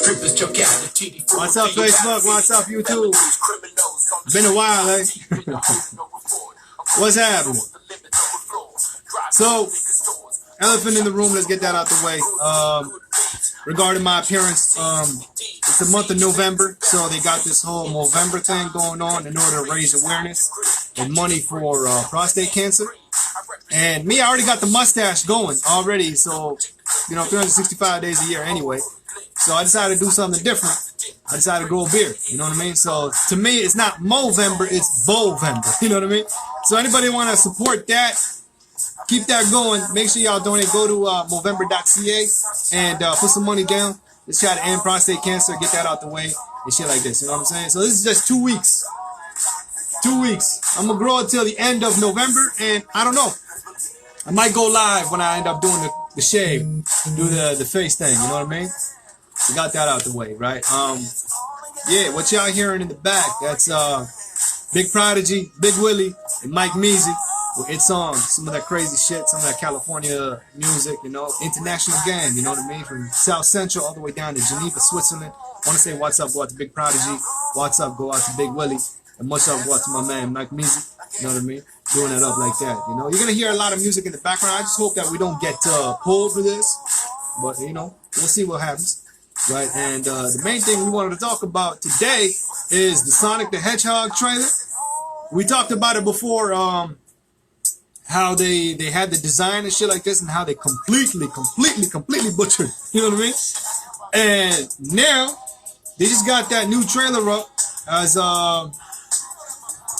What's up, Facebook? What's up, YouTube? Been a while, eh? What's happening? So, elephant in the room, let's get that out the way. Regarding my appearance, it's the month of November, so they got this whole Movember thing going on in order to raise awareness and money for prostate cancer. And me, I already got the mustache going already, so, you know, 365 days a year anyway. So I decided to do something different. I decided to grow a beard, you know what I mean? So to me, it's not Movember, it's Bovember, you know what I mean? So anybody want to support that, keep that going. Make sure y'all donate. Go to Movember.ca and put some money down. Let's try to end prostate cancer, get that out the way, and shit like this, you know what I'm saying? So this is just 2 weeks. 2 weeks. I'm going to grow it till the end of November, and I don't know. I might go live when I end up doing the shave, do the face thing, you know what I mean? We got that out the way, right? Yeah, what y'all hearing in the back, that's Big Prodigy, Big Willie, and Mike Measy with its on some of that crazy shit, some of that California music, you know, international gang, you know what I mean? From South Central all the way down to Geneva, Switzerland. I want to say what's up, go out to Big Prodigy, what's up, go out to Big Willie, and much up, go out to my man Mike Measy, you know what I mean? Doing it up like that, you know. You're going to hear a lot of music in the background. I just hope that we don't get pulled for this, but, you know, we'll see what happens. Right, and the main thing we wanted to talk about today is the Sonic the Hedgehog trailer. We talked about it before, how they had the design and shit like this, and how they completely butchered. You know what I mean? And now they just got that new trailer up as I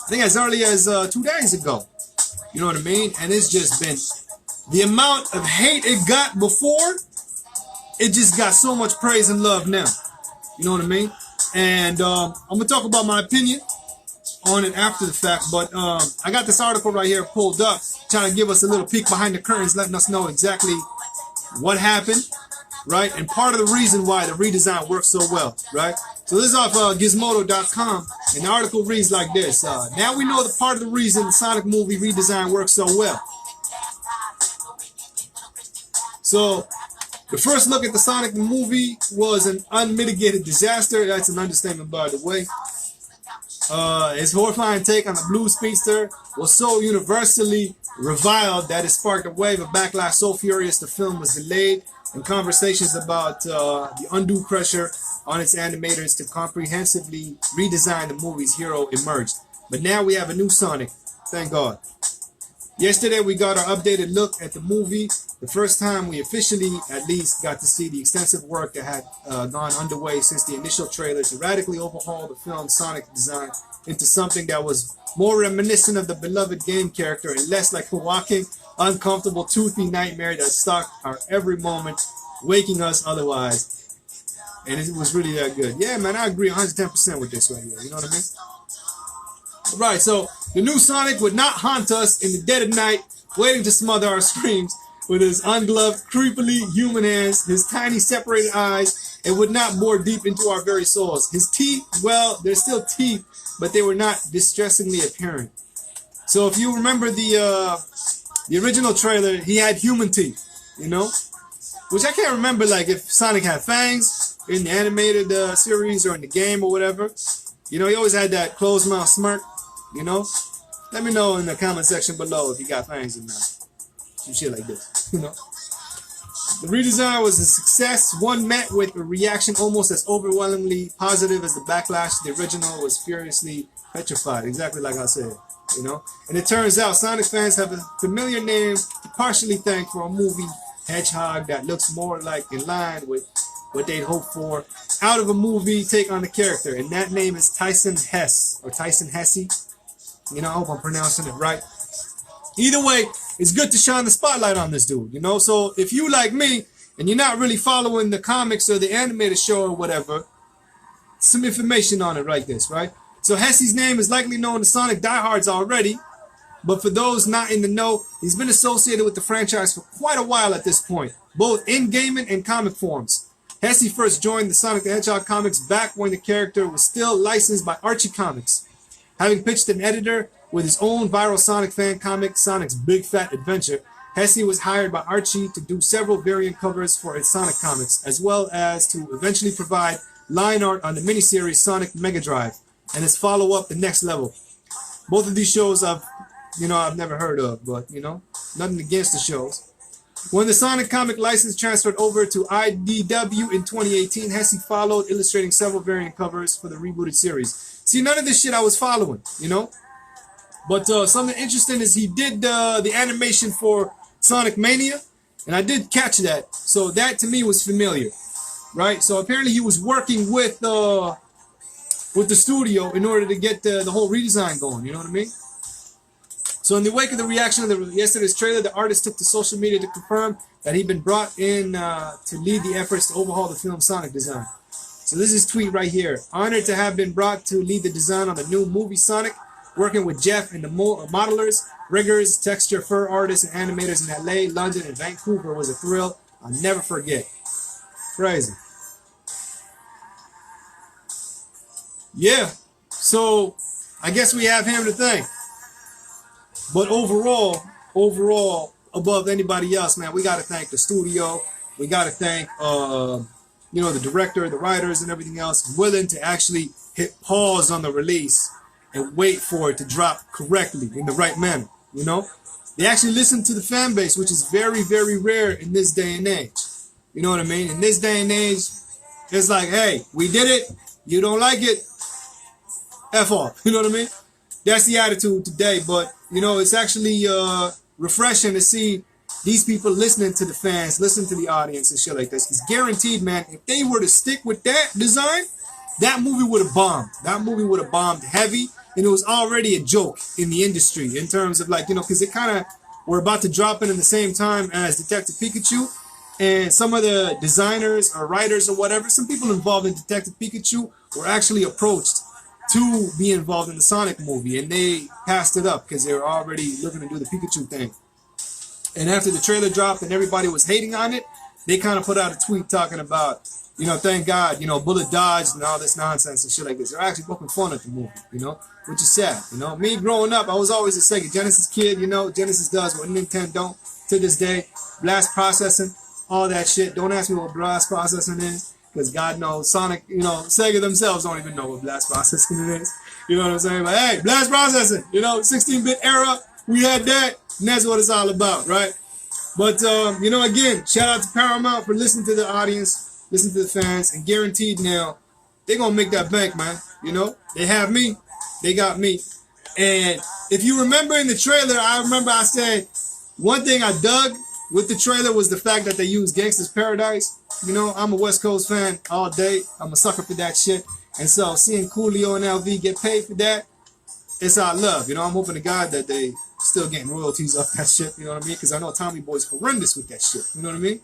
think as early as 2 days ago. You know what I mean? And it's just been the amount of hate it got before. It just got so much praise and love now. You know what I mean? And I'm going to talk about my opinion on it after the fact. But I got this article right here pulled up, trying to give us a little peek behind the curtains, letting us know exactly what happened, right? And part of the reason why the redesign works so well, right? So this is off Gizmodo.com, and the article reads like this. Now we know the part of the reason the Sonic movie redesign works so well. So the first look at the Sonic movie was an unmitigated disaster. That's an understatement, by the way. His horrifying take on the Blue Speedster was so universally reviled that it sparked a wave of backlash so furious the film was delayed, and conversations about the undue pressure on its animators to comprehensively redesign the movie's hero emerged. But now we have a new Sonic. Thank God. Yesterday we got our updated look at the movie. The first time we officially, at least, got to see the extensive work that had gone underway since the initial trailer to radically overhaul the film's Sonic design into something that was more reminiscent of the beloved game character and less like a walking, uncomfortable, toothy nightmare that stalked our every moment, waking us otherwise. And it was really that good. Yeah, man, I agree 110% with this right here. You know what I mean? Right, so the new Sonic would not haunt us in the dead of night, waiting to smother our screams with his ungloved, creepily human hands, his tiny separated eyes, and would not bore deep into our very souls. His teeth, well, they're still teeth, but they were not distressingly apparent. So if you remember the original trailer, he had human teeth, you know? Which I can't remember, like, if Sonic had fangs in the animated series or in the game or whatever. You know, he always had that closed mouth smirk, you know? Let me know in the comment section below if you got fangs or not. Some shit like this, you know? The redesign was a success, one met with a reaction almost as overwhelmingly positive as the backlash. The original was furiously petrified, exactly like I said, you know? And it turns out Sonic fans have a familiar name to partially thank for a movie, Hedgehog, that looks more like in line with what they'd hoped for out of a movie take on the character. And that name is Tyson Hesse, or Tyson Hesse. You know, I hope I'm pronouncing it right. Either way, it's good to shine the spotlight on this dude, you know? So if you like me, and you're not really following the comics or the animated show or whatever, some information on it like this, right? So Hesse's name is likely known to Sonic diehards already, but for those not in the know, he's been associated with the franchise for quite a while at this point, both in gaming and comic forms. Hesse first joined the Sonic the Hedgehog comics back when the character was still licensed by Archie Comics, having pitched an editor with his own viral Sonic fan comic, Sonic's Big Fat Adventure. Hesse was hired by Archie to do several variant covers for his Sonic comics, as well as to eventually provide line art on the miniseries Sonic Mega Drive and its follow-up, The Next Level. Both of these shows I've never heard of, but nothing against the shows. When the Sonic comic license transferred over to IDW in 2018, Hesse followed, illustrating several variant covers for the rebooted series. See, none of this shit I was following, But something interesting is he did the animation for Sonic Mania, and I did catch that. So that to me was familiar, right? So apparently he was working with the studio in order to get the whole redesign going. You know what I mean? So in the wake of the reaction of yesterday's trailer, the artist took to social media to confirm that he'd been brought in to lead the efforts to overhaul the film's Sonic design. So this is his tweet right here. Honored to have been brought to lead the design on the new movie Sonic, working with Jeff and the modelers, riggers, texture, fur artists, and animators in LA, London, and Vancouver was a thrill I'll never forget. Crazy. Yeah, so I guess we have him to thank. But overall, above anybody else, man, we got to thank the studio. We got to thank, the director, the writers, and everything else, willing to actually hit pause on the release and wait for it to drop correctly in the right manner. They actually listen to the fan base, which is very, very rare in this day and age. You know what I mean? In this day and age, it's like, hey, we did it. You don't like it, F off. You know what I mean? That's the attitude today. But, it's actually refreshing to see these people listening to the fans, listening to the audience and shit like this. It's guaranteed, man, if they were to stick with that design, that movie would have bombed. That movie would have bombed heavy. And it was already a joke in the industry in terms of because it kind of were about to drop in the same time as Detective Pikachu. And some of the designers or writers or whatever, some people involved in Detective Pikachu were actually approached to be involved in the Sonic movie. And they passed it up because they were already looking to do the Pikachu thing. And after the trailer dropped and everybody was hating on it, they kind of put out a tweet talking about, thank God, bullet dodged and all this nonsense and shit like this. They're actually poking fun at the movie, which is sad. Me growing up, I was always a Sega Genesis kid, Genesis does what Nintendo don't to this day. Blast processing, all that shit. Don't ask me what blast processing is, because God knows Sonic, Sega themselves don't even know what blast processing is. You know what I'm saying? But hey, blast processing, 16-bit era, we had that, and that's what it's all about, right? But, again, shout out to Paramount for listening to the audience, listening to the fans, and guaranteed now, they're going to make that bank, man. They have me, they got me. And if you remember in the trailer, I said, one thing I dug with the trailer was the fact that they used Gangsta Paradise. I'm a West Coast fan all day. I'm a sucker for that shit. And so seeing Coolio and LV get paid for that, it's all love. I'm hoping to God that they still getting royalties off that shit. You know what I mean? Because I know Tommy Boy's horrendous with that shit. You know what I mean?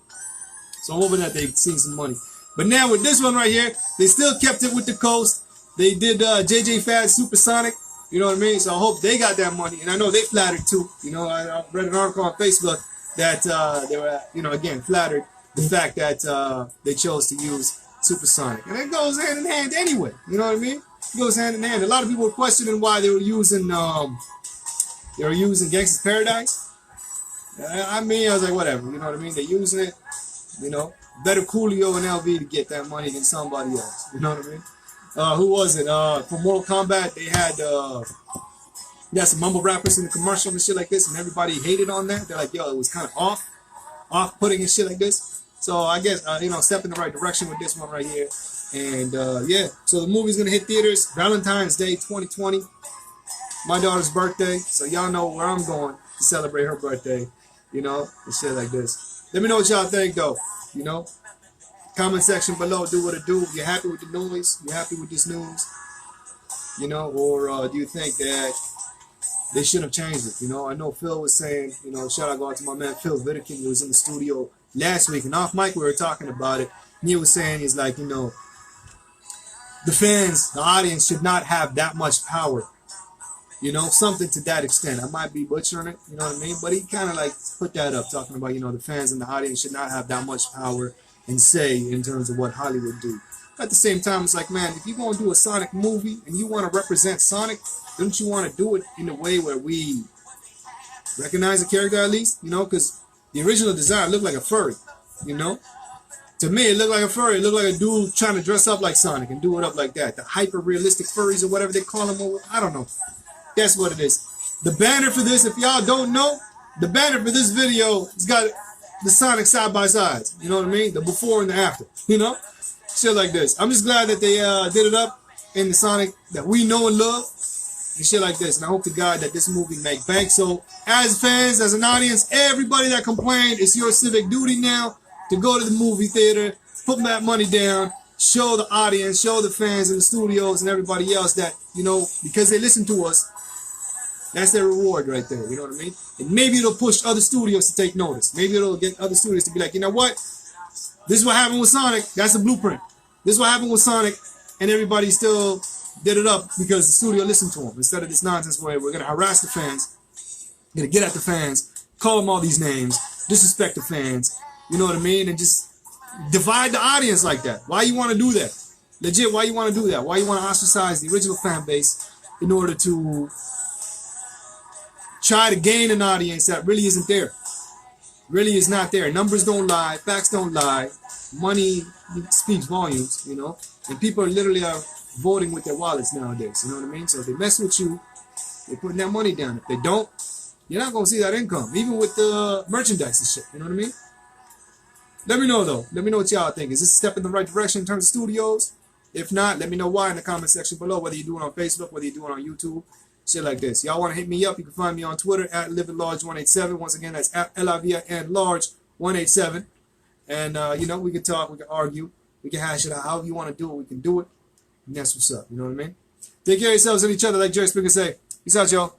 So I'm hoping that they've seen some money. But now with this one right here, they still kept it with the coast. They did JJ Fad's Supersonic. You know what I mean? So I hope they got that money. And I know they flattered too. I read an article on Facebook that they were, again, flattered the fact that they chose to use Supersonic. And it goes hand in hand anyway. You know what I mean? It goes hand in hand. A lot of people were questioning why they were using Gangsta Paradise. I was like, whatever. You know what I mean? They're using it. Better Coolio and LV to get that money than somebody else. You know what I mean? Who was it? For Mortal Kombat, they had some mumble rappers in the commercial and shit like this, and everybody hated on that. They're like, yo, it was kind of off-putting and shit like this. So I guess, step in the right direction with this one right here. And, yeah, so the movie's going to hit theaters Valentine's Day 2020. My daughter's birthday, so y'all know where I'm going to celebrate her birthday, and shit like this. Let me know what y'all think, though, Comment section below, do what it do. If you're happy with the noise, you're happy with this news, or do you think that they should have changed it? I know Phil was saying, shout out go out to my man Phil Vidikin, who was in the studio last week, and off mic we were talking about it, and he was saying, he's like, the fans, the audience should not have that much power, something to that extent. I might be butchering it, you know what I mean, but he kind of like put that up, talking about, the fans and the audience should not have that much power and say in terms of what Hollywood do. At the same time, it's like, man, if you're going to do a Sonic movie and you want to represent Sonic, don't you want to do it in a way where we Recognize the character at least, you know, because the original design looked like a furry, you know. To me, it looked like a furry. It looked like a dude trying to dress up like Sonic and do it up like that. The hyper-realistic furries or whatever they call them. Or, I don't know. That's what it is. The banner for this, if y'all don't know, the banner for this video has got the Sonic side by sides. You know what I mean? The before and the after. You know? Shit like this. I'm just glad that they did it up in the Sonic that we know and love. And shit like this. And I hope to God that this movie make bank. So, as fans, as an audience, everybody that complained, it's your civic duty now to go to the movie theater, put that money down, show the audience, show the fans in the studios and everybody else that, you know, because they listen to us, that's their reward right there, you know what I mean? And maybe it'll push other studios to take notice. Maybe it'll get other studios to be like, you know what? This is what happened with Sonic. That's the blueprint. This is what happened with Sonic, and everybody still did it up because the studio listened to them. Instead of this nonsense where we're going to harass the fans, we're going to get at the fans, call them all these names, disrespect the fans, you know what I mean? And just divide the audience like that. Why you want to do that? Legit, why you want to do that? Why you want to ostracize the original fan base in order to try to gain an audience that really isn't there? Really is not there. Numbers don't lie. Facts don't lie. Money speaks volumes, you know? And people literally are voting with their wallets nowadays, you know what I mean? So if they mess with you, they're putting that money down. If they don't, you're not going to see that income, even with the merchandise and shit, you know what I mean? Let me know, though. Let me know what y'all think. Is this a step in the right direction in terms of studios? If not, let me know why in the comment section below, whether you're doing it on Facebook, whether you're doing it on YouTube, shit like this. Y'all want to hit me up, you can find me on Twitter at LivinLarge187. Once again, that's at LIVINLarge187. And, you know, we can talk, we can argue, we can hash it out. However you want to do it, we can do it. And that's what's up, you know what I mean? Take care of yourselves and each other, like Jerry Springer say. Peace out, y'all.